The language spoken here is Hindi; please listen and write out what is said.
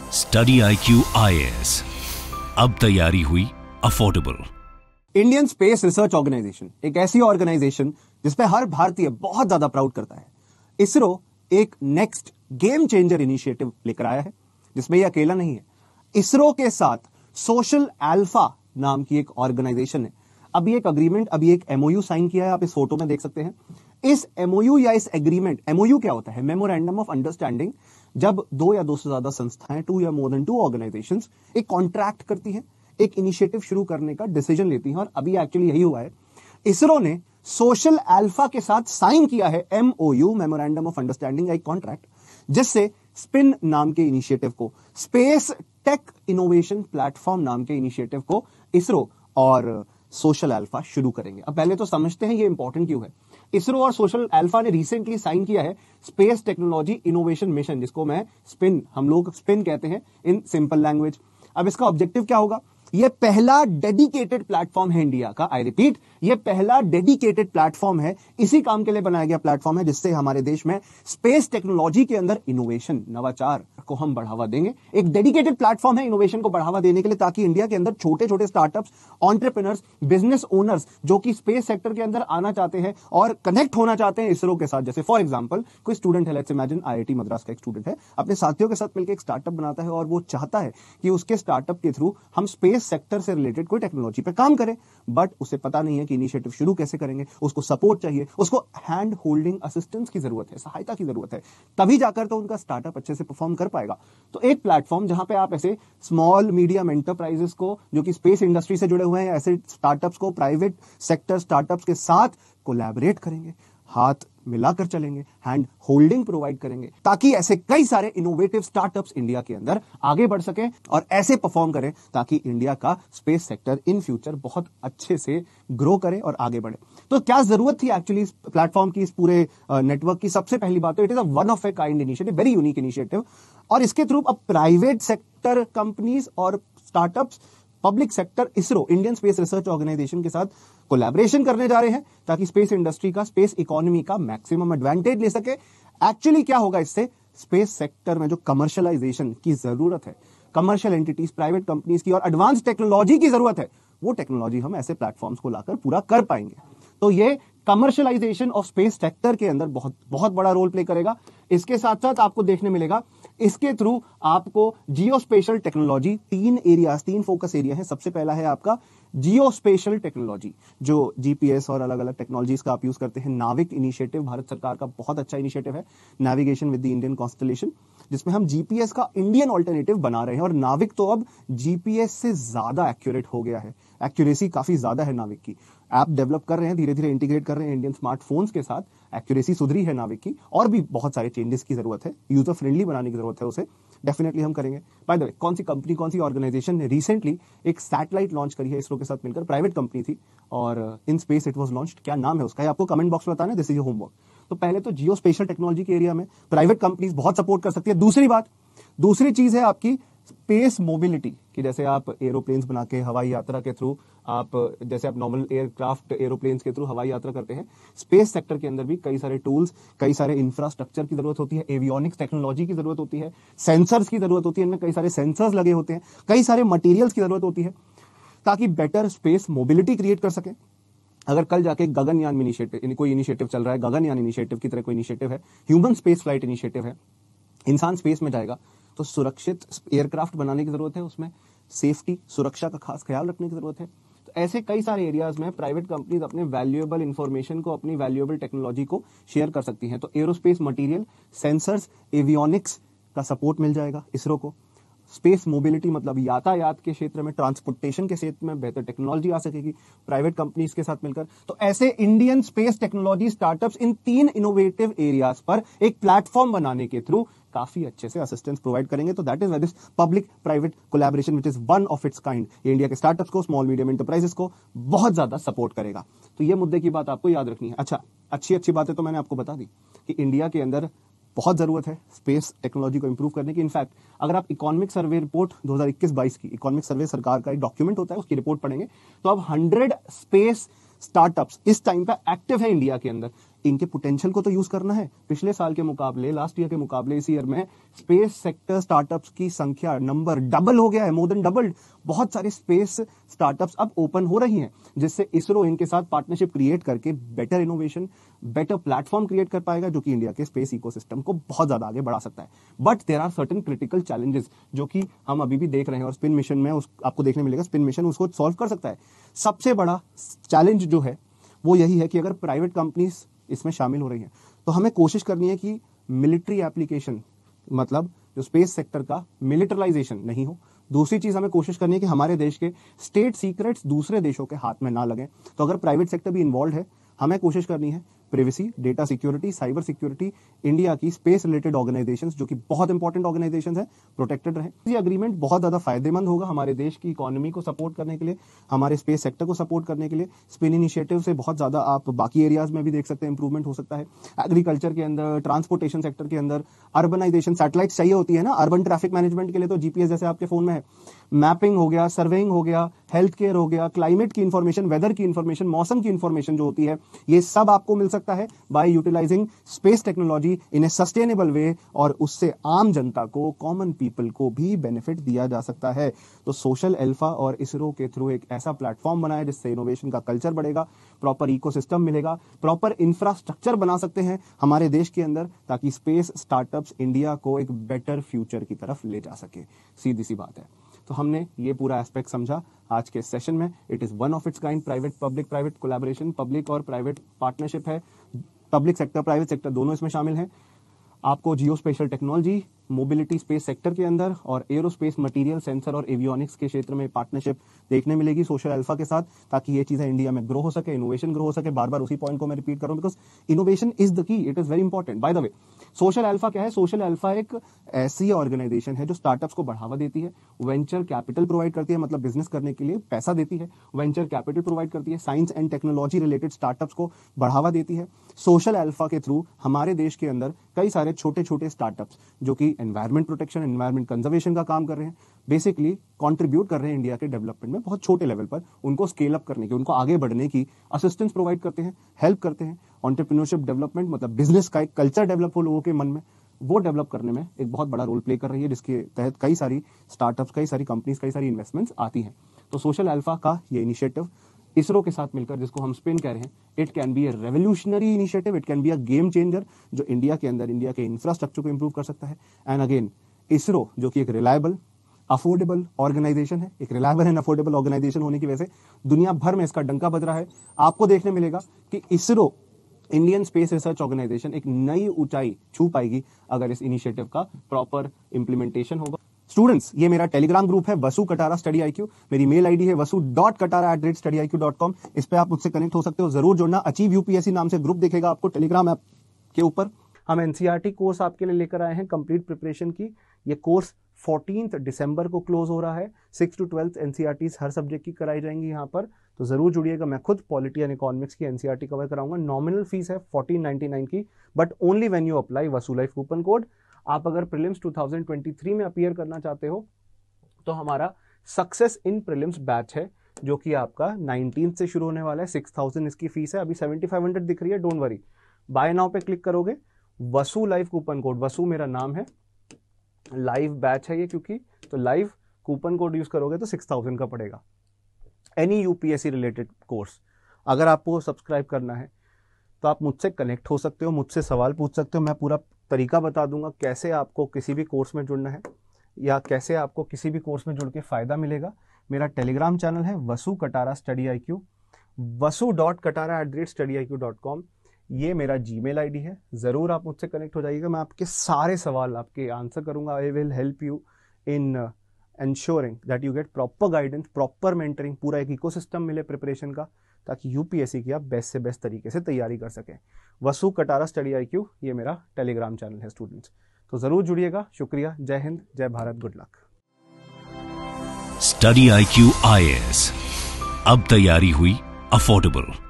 स्टडी IQ IAS, अब तैयारी हुई affordable. Indian Space Research Organisation एक ऐसी ऑर्गेनाइजेशन जिसपे हर भारतीय बहुत ज्यादा प्राउड करता है। इसरो एक नेक्स्ट गेम चेंजर इनिशिएटिव लेकर आया है, जिसमें ये अकेला नहीं है। इसरो के साथ सोशल अल्फा नाम की एक ऑर्गेनाइजेशन है। अभी एक अग्रीमेंट, अभी एक MOU साइन किया है, आप इस फोटो में देख सकते हैं। इस MOU या इस एग्रीमेंट, MOU क्या होता है? Memorandum of understanding. जब दो या दो से ज्यादा संस्थाएं, टू या मोर देन टू ऑर्गेनाइजेशंस एक कॉन्ट्रैक्ट करती हैं, एक इनिशिएटिव शुरू करने का डिसीजन लेती हैं, और अभी एक्चुअली यही हुआ है। इसरो ने सोशल अल्फा के साथ साइन किया है MOU, मेमोरेंडम ऑफ अंडरस्टैंडिंग, एक कॉन्ट्रैक्ट, जिससे स्पिन नाम के इनिशिएटिव को, स्पेस टेक इनोवेशन प्लेटफॉर्म नाम के इनिशिएटिव को इसरो और सोशल अल्फा शुरू करेंगे। अब पहले तो समझते हैं ये इंपॉर्टेंट क्यों है। इसरो और सोशल अल्फा ने रिसेंटली साइन किया है स्पेस टेक्नोलॉजी इनोवेशन मिशन, जिसको हम लोग स्पिन कहते हैं इन सिंपल लैंग्वेज। अब इसका ऑब्जेक्टिव क्या होगा? यह पहला डेडिकेटेड प्लेटफॉर्म है इंडिया का। आई रिपीट, यह पहला डेडिकेटेड प्लेटफॉर्म है, इसी काम के लिए बनाया गया प्लेटफॉर्म है, जिससे हमारे देश में स्पेस टेक्नोलॉजी के अंदर इनोवेशन, नवाचार को हम बढ़ावा देंगे। एक डेडिकेटेड प्लेटफॉर्म है इनोवेशन को बढ़ावा देने के लिए, ताकि इंडिया के अंदर छोटे छोटे स्टार्टअप्स, एंटरप्रेन्योर्स, बिजनेस ओनर्स जो कि स्पेस सेक्टर के अंदर आना चाहते हैं और कनेक्ट होना चाहते हैं इसरो के साथ। जैसे फॉर एग्जांपल, कोई स्टूडेंट है, लेट्स इमेजिन IIT मद्रास का एक स्टूडेंट है, अपने साथियों के साथ मिलकर एक स्टार्टअप बनाता है, और वो चाहता है कि उसके स्टार्टअप के थ्रू हम स्पेस सेक्टर से रिलेटेड कोई टेक्नोलॉजी पे काम करें, बट उसे पता नहीं है कि इनिशिएटिव शुरू कैसे करेंगे। उसको सपोर्ट चाहिए, उसको हैंड होल्डिंग असिस्टेंस की जरूरत है, सहायता की जरूरत है, तभी जाकर तो उनका स्टार्टअप अच्छे से परफॉर्म कर पाएगा। तो एक प्लेटफॉर्म जहां पे आप ऐसे स्मॉल मीडियम एंटरप्राइजेस को, जो कि स्पेस इंडस्ट्री से जुड़े हुए हैं, ऐसे स्टार्टअप्स को प्राइवेट सेक्टर स्टार्टअप्स के साथ कोलैबोरेट करेंगे, हाथ मिलाकर चलेंगे, हैंड होल्डिंग प्रोवाइड करेंगे, ताकि ऐसे कई सारे इनोवेटिव स्टार्टअप्स इंडिया के अंदर आगे बढ़ सके और ऐसे परफॉर्म करें ताकि इंडिया का स्पेस सेक्टर इन फ्यूचर बहुत अच्छे से ग्रो करे और आगे बढ़े। तो क्या जरूरत थी एक्चुअली इस प्लेटफॉर्म की, इस पूरे नेटवर्क की? सबसे पहली बात तो it is a one of a kind initiative, very unique initiative, और इसके थ्रू अब प्राइवेट सेक्टर कंपनीज और startups, public sector, ISRO, Indian Space Research Organisation के साथ कोलैबोरेशन करने जा रहे हैं, ताकि स्पेस इंडस्ट्री का, स्पेस इकोनॉमी का मैक्सिमम एडवांटेज ले सके। एक्चुअली क्या होगा इससे? स्पेस सेक्टर में जो कमर्शियलाइजेशन की जरूरत है, कमर्शियल एंटिटीज, प्राइवेट कंपनीज की, और एडवांस टेक्नोलॉजी की जरूरत है, वो टेक्नोलॉजी हम ऐसे प्लेटफॉर्म्स को लाकर पूरा कर पाएंगे। तो ये कमर्शियलाइजेशन ऑफ स्पेस सेक्टर के अंदर बहुत बहुत बड़ा रोल प्ले करेगा। इसके साथ साथ आपको देखने मिलेगा, इसके थ्रू आपको जियो स्पेशल टेक्नोलॉजी, तीन फोकस एरिया है। सबसे पहला है आपका जियो स्पेशल टेक्नोलॉजी, जो GPS और अलग अलग टेक्नोलॉजीज का आप यूज करते हैं। नाविक इनिशिएटिव भारत सरकार का बहुत अच्छा इनिशिएटिव है, navigation with the Indian constellation, जिसमें हम GPS का इंडियन ऑल्टरनेटिव बना रहे हैं। और नाविक तो अब GPS से ज्यादा एक्यूरेट हो गया है, एक्यूरेसी काफी ज्यादा है नाविक की। ऐप डेवलप कर रहे हैं, धीरे धीरे इंटीग्रेट कर रहे हैं इंडियन स्मार्टफोन्स के साथ, एक्यूरेसी सुधरी है नाविक की, और भी बहुत सारे चेंजेस की जरूरत है, यूजर फ्रेंडली बनाने की जरूरत है, उसे डेफिनेटली हम करेंगे। बाय द वे, कौन सी कंपनी, कौन सी ऑर्गेनाइजेशन ने रिसेंटली एक सैटेलाइट लॉन्च करी है इसरो के साथ मिलकर? प्राइवेट कंपनी थी, और in space it was launched. क्या नाम है उसका, आपको कमेंट बॉक्स में बताना, दिस इज योर होमवर्क। तो पहले तो जियो स्पेशल टेक्नोलॉजी के एरिया में प्राइवेट कंपनीज बहुत सपोर्ट कर सकती है। दूसरी चीज है आपकी स्पेस मोबिलिटी, कि जैसे आप एरोप्लेन्स बना के हवाई यात्रा के थ्रू, जैसे आप नॉर्मल एयरक्राफ्ट, एरोप्लेन्स के थ्रू हवाई यात्रा करते हैं, स्पेस सेक्टर के अंदर भी कई सारे टूल्स, कई सारे इंफ्रास्ट्रक्चर की जरूरत होती है, एवियोनिक्स टेक्नोलॉजी की जरूरत होती है, सेंसर्स की जरूरत होती है, इनमें कई सारे सेंसर्स लगे होते हैं, कई सारे मटीरियल्स की जरूरत होती है, ताकि बेटर स्पेस मोबिलिटी क्रिएट कर सके। अगर कल जाके गगनयान इनिशिएटिव, कोई इनिशिएटिव चल रहा है, गगनयान इनिशिएटिव की तरह कोई इनिशिएटिव है, ह्यूमन स्पेस फ्लाइट इनिशिएटिव है, इंसान स्पेस में जाएगा, तो सुरक्षित एयरक्राफ्ट बनाने की जरूरत है, उसमें सेफ्टी, सुरक्षा का खास ख्याल रखने की जरूरत है। तो ऐसे कई सारे एरियाज में प्राइवेट कंपनीज अपने वैल्यूएबल इंफॉर्मेशन को, अपनी वैल्यूएबल टेक्नोलॉजी को शेयर कर सकती हैं। तो एरोस्पेस मटेरियल, सेंसर्स, एवियोनिक्स का सपोर्ट मिल जाएगा इसरो को। स्पेस मोबिलिटी मतलब यातायात के क्षेत्र में, ट्रांसपोर्टेशन के क्षेत्र में बेहतर टेक्नोलॉजी आ सकेगी प्राइवेट कंपनीज के साथ मिलकर। तो ऐसे इंडियन स्पेस टेक्नोलॉजी स्टार्टअप्स इन 3 इनोवेटिव एरियाज पर एक प्लेटफॉर्म बनाने के थ्रू काफी अच्छे से असिस्टेंस प्रोवाइड करेंगे। तो that is why this public private collaboration which is one of its kind, ये इंडिया के स्टार्टअप्स को, स्मॉल मीडियम एंटरप्राइजेस को बहुत ज्यादा सपोर्ट करेगा। तो ये मुद्दे की बात आपको याद रखनी है। अच्छा, अच्छी बातें तो मैंने आपको बता दी कि इंडिया के अंदर बहुत जरूरत है स्पेस टेक्नोलॉजी को इंप्रूव करने की। इनफैक्ट अगर आप इकोनॉमिक सर्वे रिपोर्ट 2021-22 की, इकोनॉमिक सर्वे सरकार का एक डॉक्यूमेंट होता है, उसकी रिपोर्ट पढ़ेंगे तो अब 100 स्पेस स्टार्टअप्स इस टाइम पे एक्टिव है इंडिया के अंदर। इनके पोटेंशियल को तो यूज करना है। पिछले साल के मुकाबले, लास्ट ईयर के मुकाबले इस ईयर में स्पेस सेक्टर स्टार्टअप्स की संख्या, नंबर डबल हो गया है, मोर देन डबल्ड। बहुत सारे स्पेस स्टार्टअप्स अब ओपन हो रही हैं, जिससे इसरो इनके साथ पार्टनरशिप क्रिएट करके better innovation, better platform create कर पाएगा, जो कि इंडिया के स्पेस इकोसिस्टम को बहुत ज्यादा आगे बढ़ा सकता है। But there are certain critical challenges जो कि हम अभी भी देख रहे हैं, और स्पिन मिशन में आपको देखने मिलेगा, स्पिन मिशन उसको सॉल्व कर सकता है। सबसे बड़ा चैलेंज जो है वो यही है कि अगर प्राइवेट कंपनीज इसमें शामिल हो रही हैं, तो हमें कोशिश करनी है कि मिलिट्री एप्लीकेशन, मतलब जो स्पेस सेक्टर का मिलिटराइजेशन नहीं हो। दूसरी चीज हमें कोशिश करनी है कि हमारे देश के स्टेट सीक्रेट्स दूसरे देशों के हाथ में ना लगे। तो अगर प्राइवेट सेक्टर भी इन्वॉल्व है, हमें कोशिश करनी है privacy, data security, cyber security, India की स्पेस रिलेटेड ऑर्गेनाइजेशंस जो कि बहुत इंपॉर्टेंट ऑर्गेनाइजेशंस हैं, प्रोटेक्टेड रहे। ये एग्रीमेंट बहुत ज्यादा फायदेमंद होगा हमारे देश की इकोनॉमी को सपोर्ट करने के लिए, हमारे स्पेस सेक्टर को सपोर्ट करने के लिए। स्पिन इनिशिएटिव से बहुत ज्यादा आप बाकी एरियाज में भी देख सकते हैं इंप्रूवमेंट हो सकता है। एग्रीकल्चर के अंदर, ट्रांसपोर्टेशन सेक्टर के अंदर, अर्बनाइजेशन, सैटेलाइट चाहिए होती है ना अर्बन ट्रैफिक मैनेजमेंट के लिए, तो जीपीएस जैसे आपके फोन में है। मैपिंग हो गया, सर्वेइंग हो गया, हेल्थ केयर हो गया, क्लाइमेट की इंफॉर्मेशन, वेदर की इंफॉर्मेशन, मौसम की इंफॉर्मेशन जो होती है, ये सब आपको मिल सकता है by utilizing space technology in a sustainable way, और उससे आम जनता को, कॉमन पीपल को भी बेनिफिट दिया जा सकता है। तो सोशल अल्फा और इसरो के थ्रू एक ऐसा प्लेटफॉर्म बनाए जिससे इनोवेशन का कल्चर बढ़ेगा, प्रॉपर इकोसिस्टम मिलेगा, प्रॉपर इंफ्रास्ट्रक्चर बना सकते हैं हमारे देश के अंदर, ताकि स्पेस स्टार्टअप्स इंडिया को एक बेटर फ्यूचर की तरफ ले जा सके। सीधी सी बात है। तो हमने ये पूरा एस्पेक्ट समझा आज के सेशन में। It is one of its kind private public private collaboration, public और प्राइवेट पार्टनरशिप है। पब्लिक सेक्टर, प्राइवेट सेक्टर दोनों इसमें शामिल हैं। आपको geospatial technology, mobility space sector के अंदर और एरोस्पेस मटेरियल, सेंसर और एवियोनिक्स के क्षेत्र में पार्टनरशिप देखने मिलेगी सोशल अल्फा के साथ, ताकि ये चीजें इंडिया में ग्रो हो सके, इनोवेशन ग्रो हो सके। बार बार उसी पॉइंट को मैं रिपीट कर रहा हूं, because innovation is the key, it is very important. By the way, social alpha क्या है? सोशल अल्फा एक ऐसी ऑर्गेनाइजेशन है जो स्टार्टअप्स को बढ़ावा देती है, वेंचर कैपिटल प्रोवाइड करती है, मतलब बिजनेस करने के लिए पैसा देती है, वेंचर कैपिटल प्रोवाइड करती है, science and technology related startups को बढ़ावा देती है। सोशल अल्फा के थ्रू हमारे देश के अंदर कई सारे छोटे छोटे स्टार्टअप्स जो कि एनवायरमेंट प्रोटेक्शन, एनवायरमेंट कंजर्वेशन का काम कर रहे हैं, बेसिकली कंट्रीब्यूट कर रहे हैं इंडिया के डेवलपमेंट में बहुत छोटे लेवल पर, उनको स्केल अप करने की, उनको आगे बढ़ने की असिस्टेंस प्रोवाइड करते हैं, हेल्प करते हैं। एंटरप्रेन्योरशिप डेवलपमेंट, मतलब बिजनेस का एक कल्चर डेवलप हो लोगों के मन में, वो डेवलप करने में एक बहुत बड़ा रोल प्ले कर रही है, जिसके तहत कई सारी स्टार्टअप्स, कई सारी कंपनीज, कई सारी इन्वेस्टमेंट्स आती हैं। तो सोशल अल्फा का ये इनिशिएटिव इसरो के साथ मिलकर, जिसको हम स्पिन कह रहे हैं, it can be A revolutionary initiative, it can be a game changer, जो इंडिया के अंदर इंडिया के इंफ्रास्ट्रक्चर को इंप्रूव कर सकता है। एंड अगेन, इसरो जो कि एक रिलायबल, अफोर्डेबल ऑर्गेनाइजेशन है, एक रिलायबल एंड अफोर्डेबल ऑर्गेनाइजेशन होने की वजह से दुनिया भर में इसका डंका बज रहा है। आपको देखने मिलेगा कि ISRO, Indian Space Research Organisation, एक नई ऊंचाई छू पाएगी अगर इस इनिशिएटिव का प्रॉपर इंप्लीमेंटेशन होगा। स्टूडेंट्स, ये मेरा टेलीग्राम ग्रुप है वसु कटारा स्टडी IQ। मेरी मेल आईडी है vasu.katara@studyiq.com। इस पे आप मुझसे कनेक्ट हो सकते हो, जरूर जुड़ना। अचीव यूपीएससी नाम से ग्रुप दिखेगा आपको टेलीग्राम ऐप के ऊपर। हम एनसीईआरटी कोर्स आपके लिए लेकर आए हैं, कंप्लीट प्रिपरेशन की। ये कोर्स 14 दिसंबर को क्लोज हो रहा है। 6 to 12 एनसीईआरटीज हर सब्जेक्ट की कराई जाएंगी यहाँ पर, तो जरूर जुड़िएगा। मैं खुद पॉलिटी एंड इकोनॉमिक्स की एनसीईआरटी कवर कराऊंगा। नॉमिनल फीस है 1499 की, but only when you apply Vasu life coupon code. आप अगर प्रीलिम्स 2023 में अपीयर करना चाहते हो तो हमारा सक्सेस इन प्रीलिम्स बैच है, जो कि आपका 19 से शुरू होने वाला है। 6000 इसकी फीस है, अभी 7500 दिख रही है, डोंट वरी। बाय नाउ पे क्लिक करोगे, वसु लाइव कूपन कोड, वसु मेरा नाम है, लाइव बैच है ये, क्योंकि तो लाइव कूपन कोड यूज करोगे तो 6000 का पड़ेगा। एनी यूपीएससी रिलेटेड कोर्स अगर आपको सब्सक्राइब करना है तो आप मुझसे कनेक्ट हो सकते हो, मुझसे सवाल पूछ सकते हो। मैं पूरा तरीका बता दूंगा कैसे आपको किसी भी कोर्स में जुड़ना है, या कैसे आपको किसी भी कोर्स में जुड़ के फायदा मिलेगा। मेरा टेलीग्राम चैनल है वसु कटारा स्टडी IQ, vasu.katara@studyiq.com। ये मेरा जीमेल आईडी है, जरूर आप मुझसे कनेक्ट हो जाइएगा। मैं आपके सारे सवाल आपके आंसर करूंगा। I will help you in ensuring that you get proper guidance, proper mentoring, पूरा एक इकोसिस्टम मिले प्रिपरेशन का, ताकि यूपीएससी की आप बेस्ट से बेस्ट तरीके से तैयारी कर सकें। वसु कटारा स्टडी IQ, ये मेरा टेलीग्राम चैनल है स्टूडेंट्स, तो जरूर जुड़िएगा। शुक्रिया, जय हिंद, जय Bharat, good luck. Study IQ IAS, अब तैयारी हुई अफोर्डेबल।